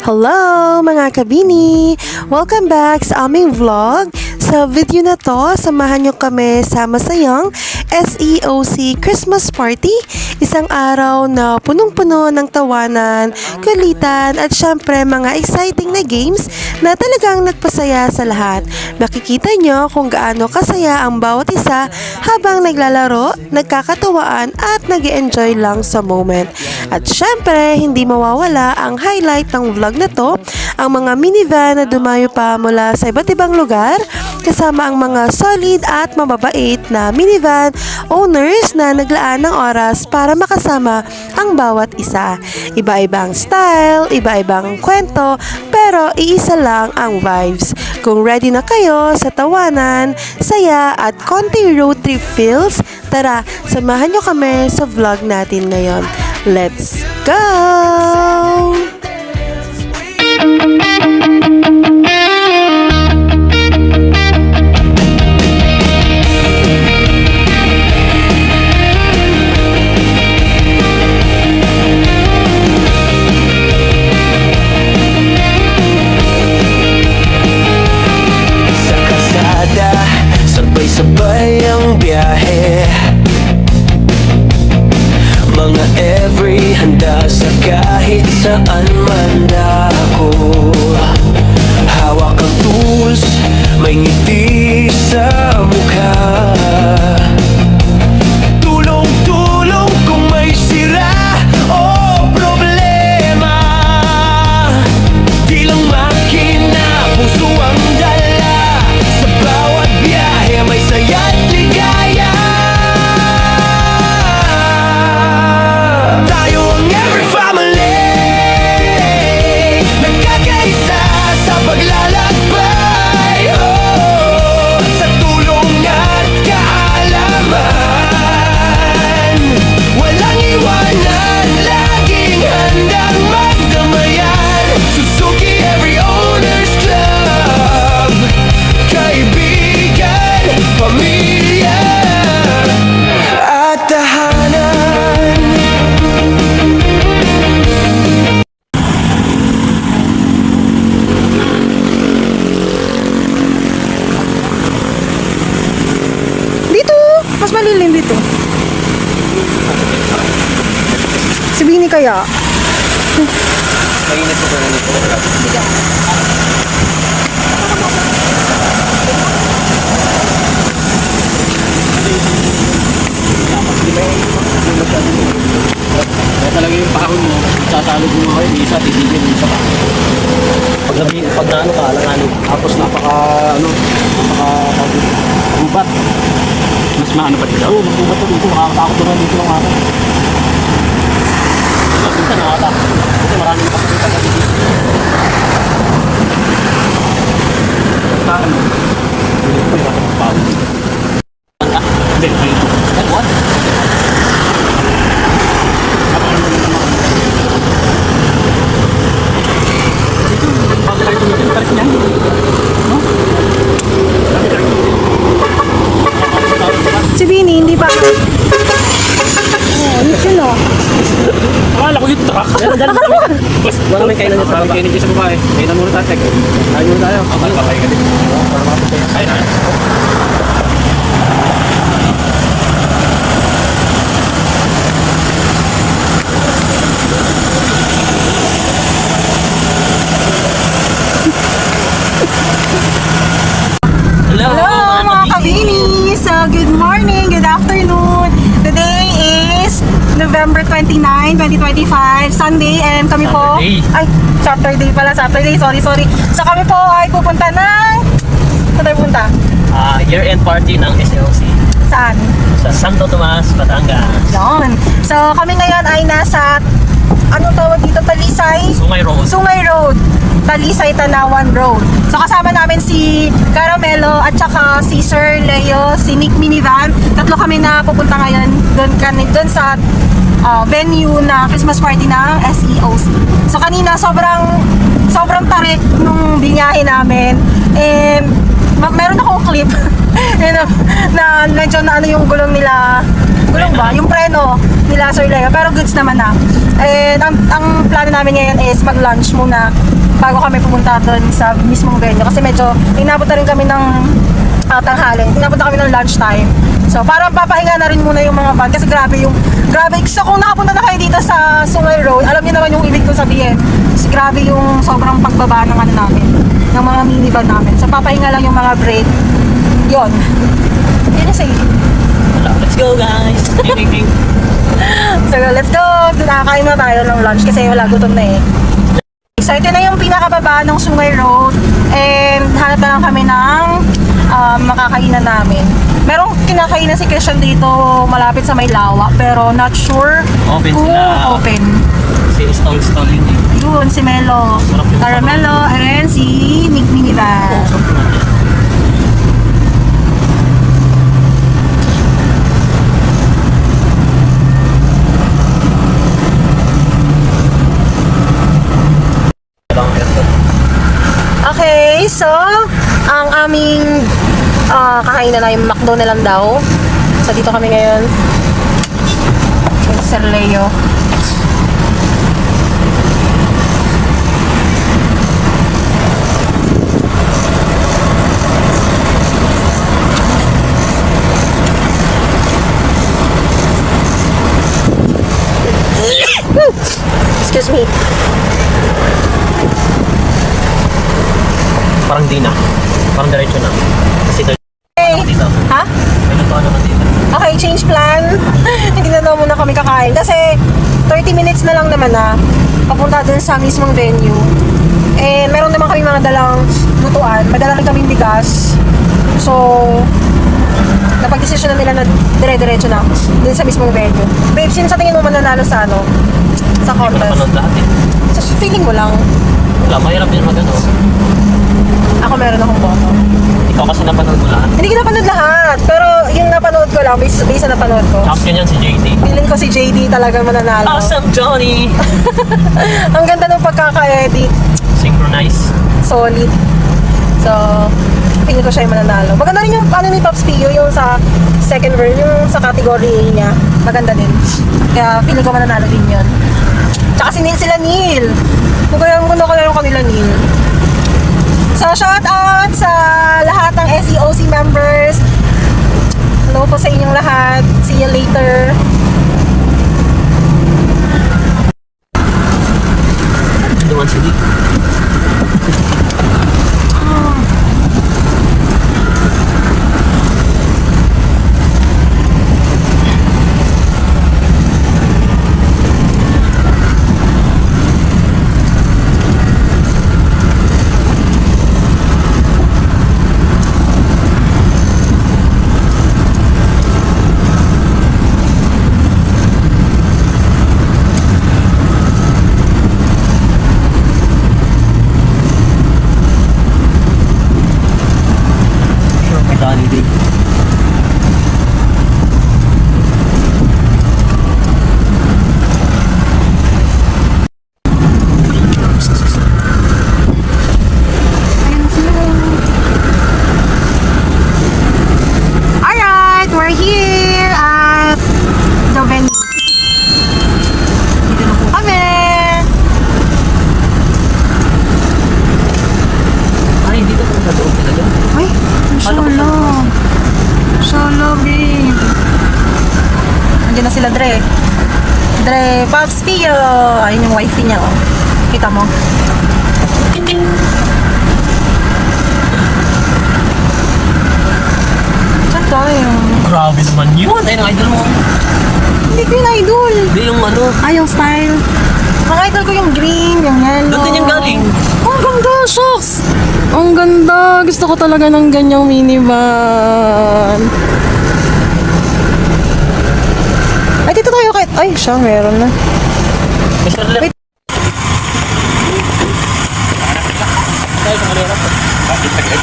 Hello mga kabini! Welcome back sa aming vlog. Sa video na to, samahan nyo kami sa masayang SEOC Christmas Party. Isang araw na punong-puno ng tawanan, kulitan at syempre mga exciting na games na talagang nagpasaya sa lahat. Makikita nyo kung gaano kasaya ang bawat isa habang naglalaro, nagkakatawaan at nag-enjoy lang sa moment. At syempre, hindi mawawala ang highlight ng vlog na to, ang mga minivan na dumayo pa mula sa iba't ibang lugar, kasama ang mga solid at mababait na minivan owners na naglaan ng oras para makasama ang bawat isa. Iba-ibang style, iba-ibang kwento, pero iisa lang ang vibes. Kung ready na kayo sa tawanan, saya at konting road trip feels, tara, samahan nyo kami sa vlog natin ngayon. Let's go! Sabay ang biyahe, mga every handa sa kahit saan man ako. Hawak ang tools, may ngiti sa mukha. Tulong-tulong kung may sira o problema. Di lang makina, puso ang dala. Sa bawat biyahe may saya't ligaya. Tayo ang every family, nagkakaisa sa paglalakbay, sa tulong at kaalaman. Walang iwanan, laging handang magdamayan. Suzuki every owner's club, kaibigan, pamilya at tahanan. Dito! Mas malilim dito. Si Bini kaya? Mainit ko ba nito? Kaya talaga yung pakahon mo, sasalog mo kayo, isa, titigil, isa pa. Pag naano ka, alanganin. Tapos napaka-ubat. Mas maano pa dito? Oo, mag-ubat pa dito, makakatakot naman dito ng mga. Minsan nakakatakot. Kasi maraming nakakita ka dito. Saan mo? Hindi ko yung nakapagpawin. Hindi, ayun. What? Si Bini, hindi pa. Oh, yun o. Akala ko yung truck. Wala may kainan sa baba. Kainan dyan sa baba eh. Kainan muna tayo. Kainan muna tayo. Kapay ka din. Kainan na. Hello mga kabini! So, good morning, good afternoon. Today is November 29, 2025, Sunday, and kami po... Ay, Saturday pala, Saturday, sorry. So, kami po ay pupunta ng... Saan tayo punta? Year-end party ng SEOC Saan? sa Santo Tomas, Batangas. Yun. So, kami ngayon ay nasa... Anong tawag dito? Talisay? Sungay Road. Talisay, Tanawan Road. So kasama namin si Caramelo at saka si Sir Leo, si Nick Minivan. Tatlo kami na pupunta ngayon doon sa venue na Christmas party ng SEOC. So kanina sobrang tarik nung binyahe namin. And meron akong clip na medyo na ano yung gulong nila Gulong ba? Yung preno nila Sir Leo. Pero goods naman na. And ang plano namin ngayon is mag-lunch muna bago kami pumunta doon sa mismong venue. Kasi medyo inapunta rin kami ng tanghali. Inapunta kami ng lunch time. So parang papahinga na rin muna yung mga van kasi grabe. So kung nakapunta na kayo dito sa Sungay Road, alam niyo naman yung ibig ko sabihin. Kasi grabe yung sobrang pagbaba ng ano namin, ng mga minivan namin. So papahinga lang yung mga break. Yun. Yun na say. Let's go guys! So let's go. Nakakain na tayo ng lunch kasi wala, gutom na eh. So ito na yung pinakababa ng Sungay Road and hanap na lang kami ng makakainan namin. Merong kinakainan si Christian dito malapit sa Maylawa pero not sure Open kung sila. open. Si stall yun eh. Yun, si Melo, Caramelo, and si Nick Minivan. Okay, so ang aming kakainan ay McDo na lang daw. So dito kami ngayon. Kay Sir Leo. Excuse me. Parang di na. Parang diretso na. Kasi Hey. dito. Ha? May lutuan naman dito. Okay, change plan. Hindi na daw muna kami kakain. Kasi 30 minutes na lang naman na papunta dun sa mismong venue. And meron naman kami mga dalang lutuan. Madala rin kaming bigas. So, napag-desisyon na nila na dire-diretso na dun sa mismong venue. Babe, sino sa tingin mo mananalo sa ano? Sa Hindi ko contest? napanood lahat eh. So, feeling mo lang. Wala, mahirap din magano. Ako meron akong boto. Ikaw kasi napanood mo lahat. Hindi ko napanood lahat. Pero yung napanood ko lang, based sa napanood ko. Champion yan si JD. Feeling ko si JD talaga mananalo. Awesome Johnny! Ang ganda ng pagkaka-edit. Synchronize. Solid. So, feeling ko siya yung mananalo. Maganda rin yung ano ni Pops Pio, yung sa second version, yung sa category A niya. Maganda din. Kaya feeling ko mananalo din yun. Tsaka si Neil sila Neil. Kung kaya yung kanila Neil. So, shout out sa lahat ng SEOC members. Hello po sa inyong lahat. See you later. Duman si Dick. Sure, may Donnie Dick. Alright, we're here at the venue. Dito na po kami. Ay, dito po sa loob talaga. Ay, solo. Solo, babe. Andiyan na sila, Dre. Dre, Pops Pio. Ayun yung wifey niya, oh. Kita mo? Saan tayo? Grabe naman yun. Ayun ang idol mo. Hindi ko yung idol. Hindi yung ano. Ay, yung style. Mga idol ko yung green, yung yellow. Doon din yung galing. Oh, ang ganda, shucks! Ang ganda. Gusto ko talaga ng ganyang minivan. Ay, dito tayo kahit... Ay, siya, meron na. Mr. Left. Wait. Tayo sa kalera po. Bakit tagay?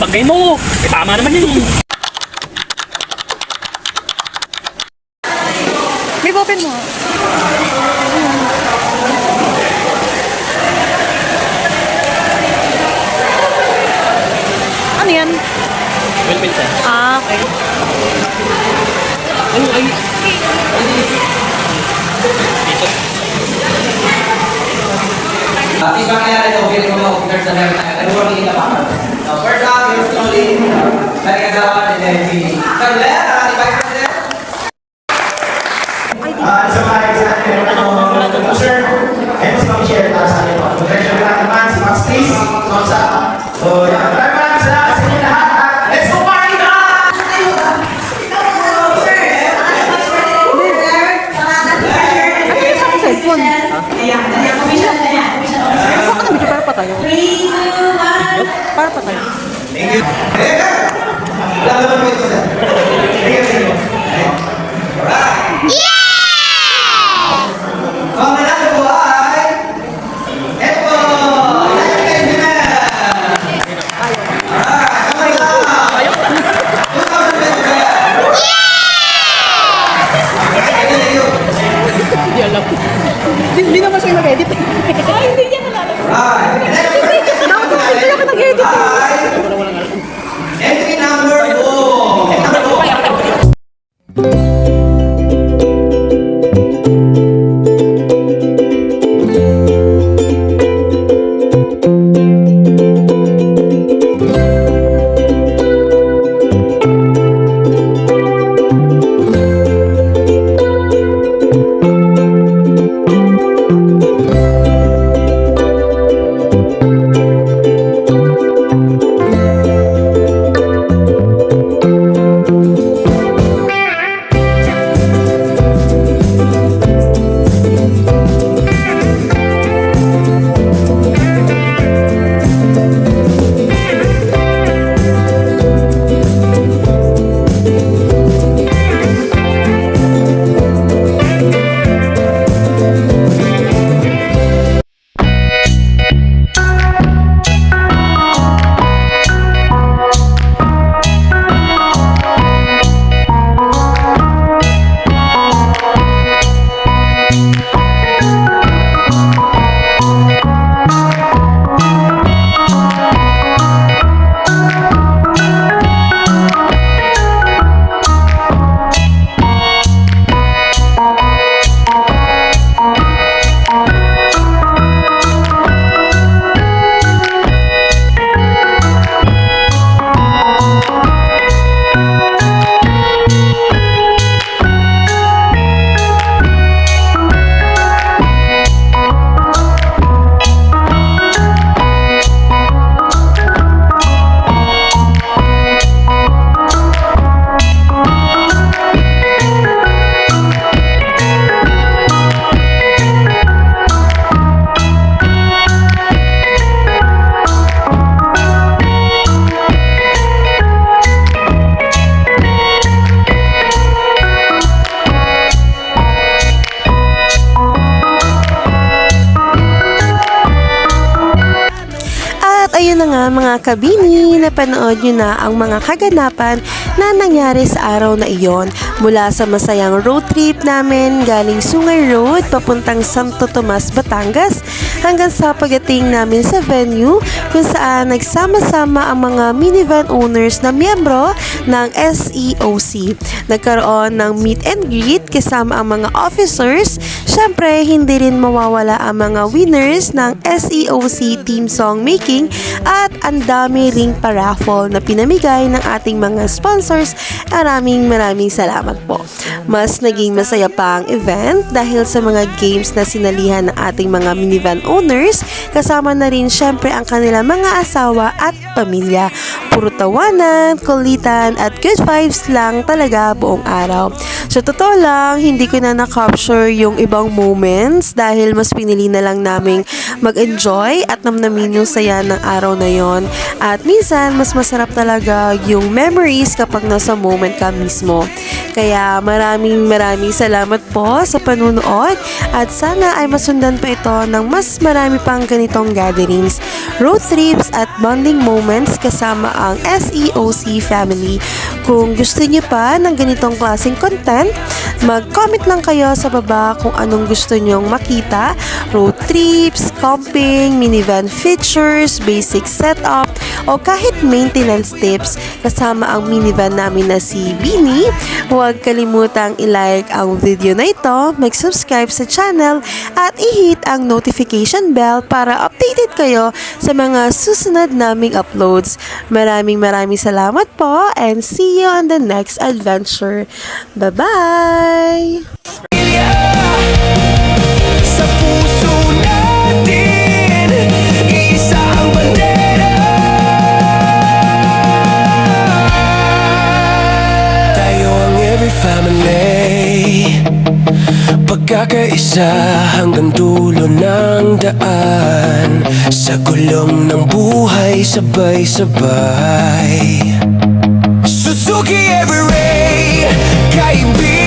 Bagay mo! Eh, tama naman yun eh. May open mo. Ano yan? Well, sir. Ah, okay. Ay. Iba kaya ito, feeling mo mag-offer sa meron tayo. Ano ba kita pa? First up, you're slowly. Balik ka daw, and then we... Sir, Lea, nakatibay ka sir. Sa mga example ng sir, and si Ma'am Share para sa akin po. Congratulations lahat naman si Max Chris, thumbs up. So, yan. Maraming salamat sa inyo lahat. Let's go party na! Cellphone. Para pa tayo. Para pa tayo. Thank you. Wala naman po ito, sir. Thank you. Ang manalo po ay... Ito po! Hindi alam. Hindi naman siya nag-edit. Ay, hindi niya nalalagay. Dapat sa akin, kaya ka nag-edit. Entry number 4! Entry number 4! ayun na nga mga kabini, napanood nyo na ang mga kaganapan na nangyari sa araw na iyon. Mula sa masayang road trip namin galing Sungay Road papuntang Santo Tomas, Batangas hanggang sa pagdating namin sa venue kung saan nagsama-sama ang mga minivan owners na miyembro ng SEOC. Nagkaroon ng meet and greet kasama ang mga officers. Syempre, hindi rin mawawala ang mga winners ng SEOC Team Song Making at ang dami ring paraffle na pinamigay ng ating mga sponsors. Maraming salamat po. Mas naging masaya pa ang event dahil sa mga games na sinalihan ng ating mga minivan owners, kasama na rin syempre ang kanilang mga asawa at pamilya. Puro tawanan, kulitan at good vibes lang talaga buong araw. So totoo lang, hindi ko na na-capture yung ibang moments dahil mas pinili na lang naming mag-enjoy at namnamin yung saya ng araw na ngayon. At minsan, mas masarap talaga yung memories kapag nasa moment ka mismo. Kaya maraming salamat po sa panunood at sana ay masundan pa ito ng mas marami pang ganitong gatherings, road trips at bonding moments kasama ang SEOC family. Kung gusto niyo pa ng ganitong klaseng content, mag-comment lang kayo sa baba kung anong gusto nyong makita, road trips, camping, minivan features, basic setup, o kahit maintenance tips kasama ang minivan namin na si Beanie. Huwag kalimutang i-like ang video na ito, mag-subscribe sa channel at i-hit ang notification bell para updated kayo sa mga susunod naming uploads. Maraming salamat po and see you on the next adventure. Bye-bye! Sa puso natin, iisa ang bandera. Tayo ang every family, pagkakaisa hanggang dulo ng daan. Sa gulong ng buhay, sabay-sabay. Suzuki every ray, kaibigan.